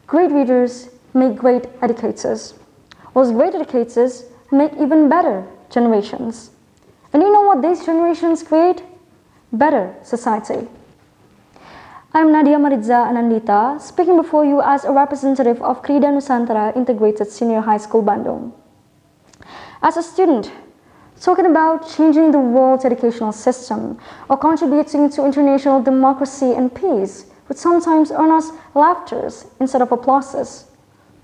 Great readers make great educators, whilst great educators make even better generations. And you know what these generations create? Better society. I'm Nadya Maritza Anandieta, speaking before you as a representative of Krida Nusantara Integrated Senior High School, Bandung. As a student, talking about changing the world's educational system or contributing to international democracy and peace would sometimes earn us laughters instead of applauses.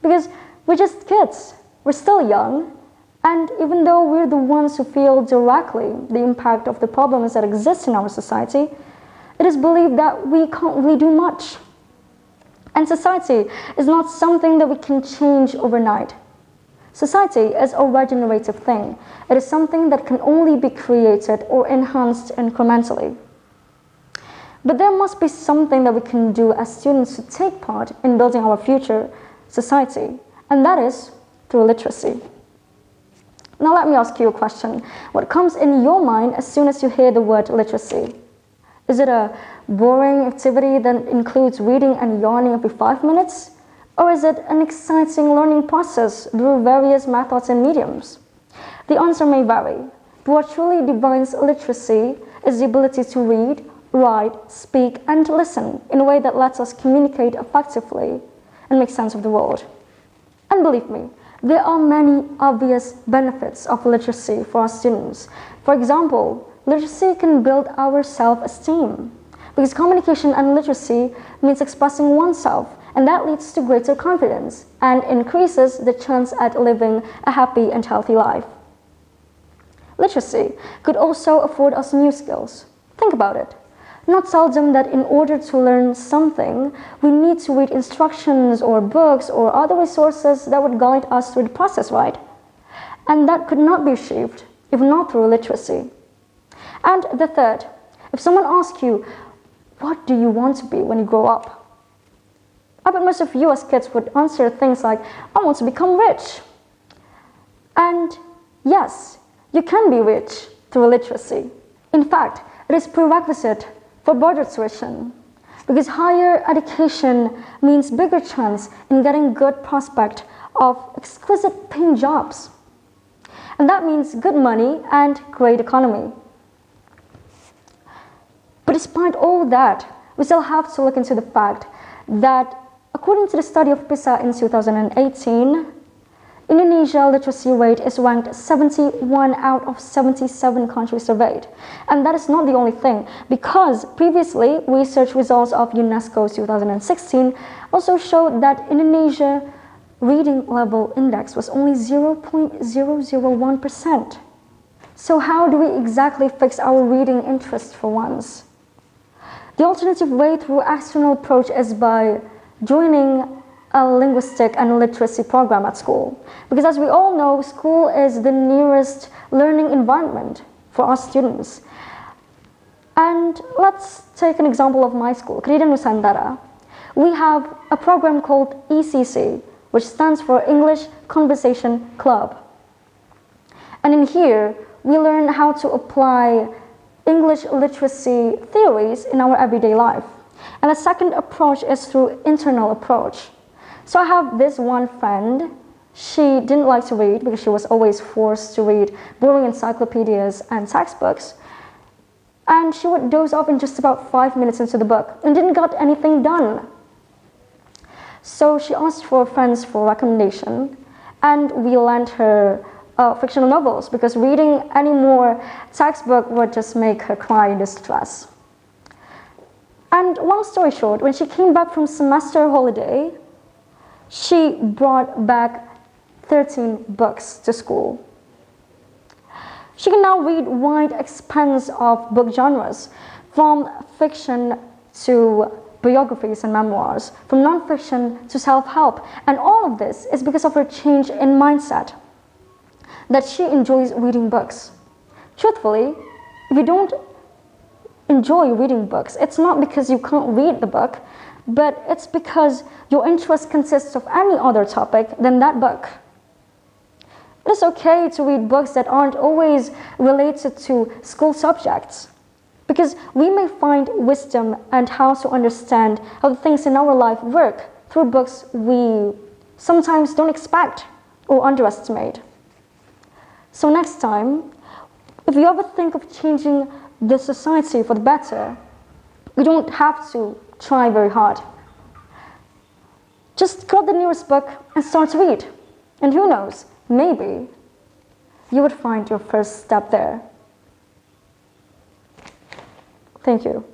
Because we're just kids, we're still young, and even though we're the ones who feel directly the impact of the problems that exist in our society, it is believed that we can't really do much. And society is not something that we can change overnight. Society is a regenerative thing. It is something that can only be created or enhanced incrementally. But there must be something that we can do as students to take part in building our future society, and that is through literacy. Now let me ask you a question. What comes in your mind as soon as you hear the word literacy? Is it a boring activity that includes reading and yawning every 5 minutes? Or is it an exciting learning process through various methods and mediums? The answer may vary, but what truly defines literacy is the ability to read, write, speak, and listen in a way that lets us communicate effectively and make sense of the world. And believe me, there are many obvious benefits of literacy for our students. For example, literacy can build our self-esteem, because communication and literacy means expressing oneself, and that leads to greater confidence and increases the chance at living a happy and healthy life. Literacy could also afford us new skills. Think about it. Not seldom that in order to learn something, we need to read instructions or books or other resources that would guide us through the process, right? And that could not be achieved if not through literacy. And the third, if someone asks you, what do you want to be when you grow up? I bet most of you as kids would answer things like, I want to become rich. And yes, you can be rich through literacy. In fact, it is prerequisite for broader tuition, because higher education means bigger chance in getting good prospect of exquisite paying jobs. And that means good money and great economy. But despite all that, we still have to look into the fact that according to the study of PISA in 2018, Indonesia literacy rate is ranked 71 out of 77 countries surveyed. And that is not the only thing, because previously research results of UNESCO's 2016 also showed that Indonesia reading level index was only 0.001%. So how do we exactly fix our reading interest for once? The alternative way through external approach is by joining a linguistic and literacy program at school. Because as we all know, school is the nearest learning environment for our students. And let's take an example of my school, Krida Nusantara. We have a program called ECC, which stands for English Conversation Club. And in here, we learn how to apply English literacy theories in our everyday life. And a second approach is through internal approach. So I have this one friend. She didn't like to read because she was always forced to read boring encyclopedias and textbooks. And she would doze off in just about 5 minutes into the book and didn't get anything done. So she asked for friends for recommendation, and we lent her fictional novels because reading any more textbook would just make her cry in distress. And long story short, when she came back from semester holiday, she brought back 13 books to school. She can now read wide expanse of book genres, from fiction to biographies and memoirs, from nonfiction to self-help. And all of this is because of her change in mindset, that she enjoys reading books. Truthfully, if you don't enjoy reading books, it's not because you can't read the book, but it's because your interest consists of any other topic than that book. It's okay to read books that aren't always related to school subjects, because we may find wisdom and how to understand how the things in our life work through books we sometimes don't expect or underestimate. So next time, if you ever think of changing the society for the better, you don't have to try very hard. Just grab the nearest book and start to read. And who knows, maybe you would find your first step there. Thank you.